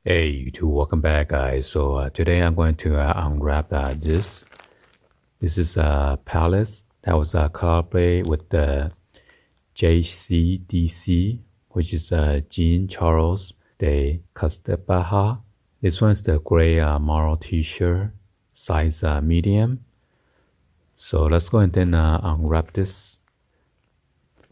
Hey YouTube, welcome back guys. So today I'm going to unwrap this. This is a palette that was collaborated with the JCDC, which is Jean Charles de Castelbajac. This one's the gray model t-shirt, size medium. So let's go and then unwrap this.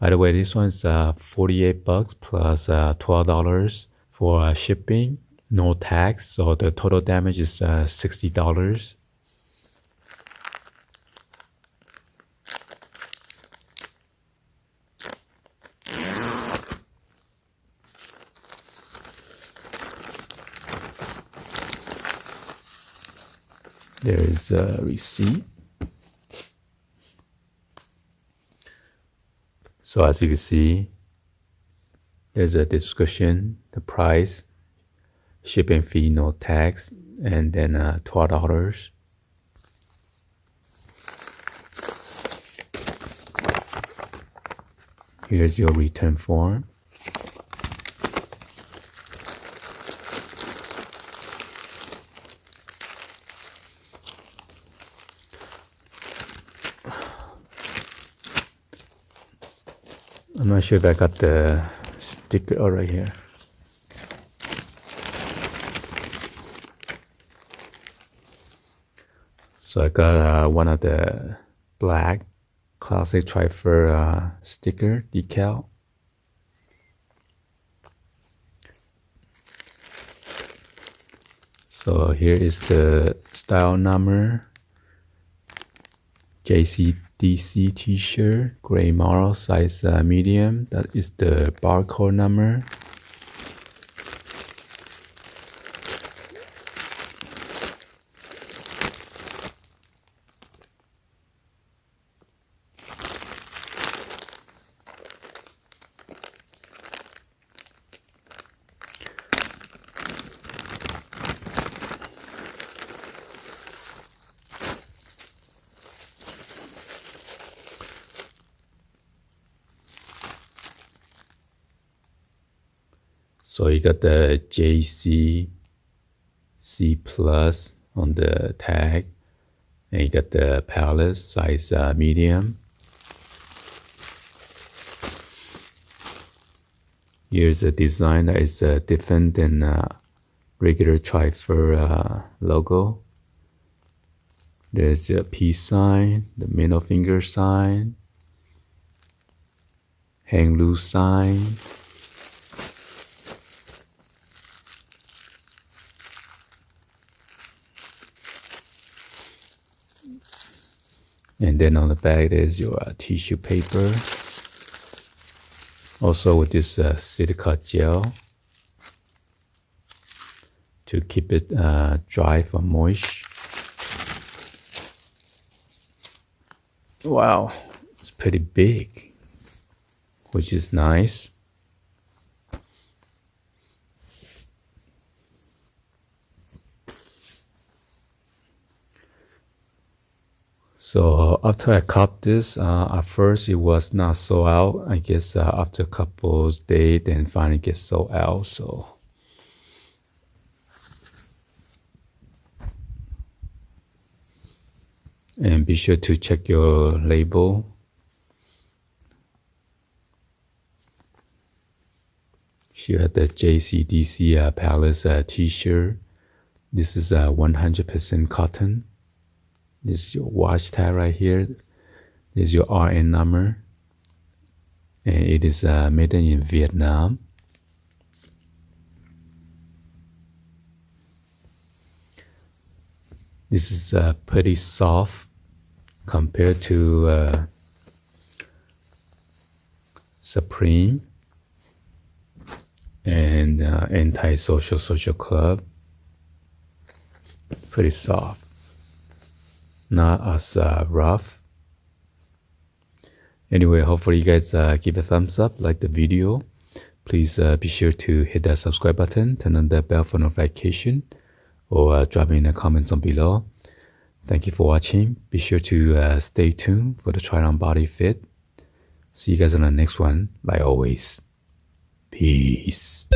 By the way, this one's $48 plus $12 for shipping. No tax, so the total damage is $60. There is a receipt. So as you can see, there's a description, the price, shipping fee, no tax, and then $12. Here's your return form. I'm not sure if I got the sticker right here. So I got one of the black classic tri-fur sticker decal. So here is the style number. JCDC t-shirt, gray model, size medium. That is the barcode number. So you got the JCC plus on the tag, and you got the palette size medium. Here's a design that is different than regular tri-fur logo. There's a peace sign, the middle finger sign, hang loose sign. And then on the back there's your tissue paper. Also with this silica gel to keep it dry from moist. Wow, it's pretty big, which is nice. So after I cut this, at first it was not sold out. I guess after a couple of days, then finally get sold out. So and be sure to check your label. She had the JCDC Palace t-shirt. This is 100% cotton. This is your watch tag right here. This is your RN number. And it is made in Vietnam. This is pretty soft compared to Supreme and Anti-Social Social Club. Pretty soft. Not as rough. Anyway, hopefully you guys give a thumbs up, like the video. Please be sure to hit that subscribe button, turn on the bell for notification, or drop me in the comments on below. Thank you for watching. Be sure to stay tuned for the try on body fit. See you guys on the next one. Like always, peace.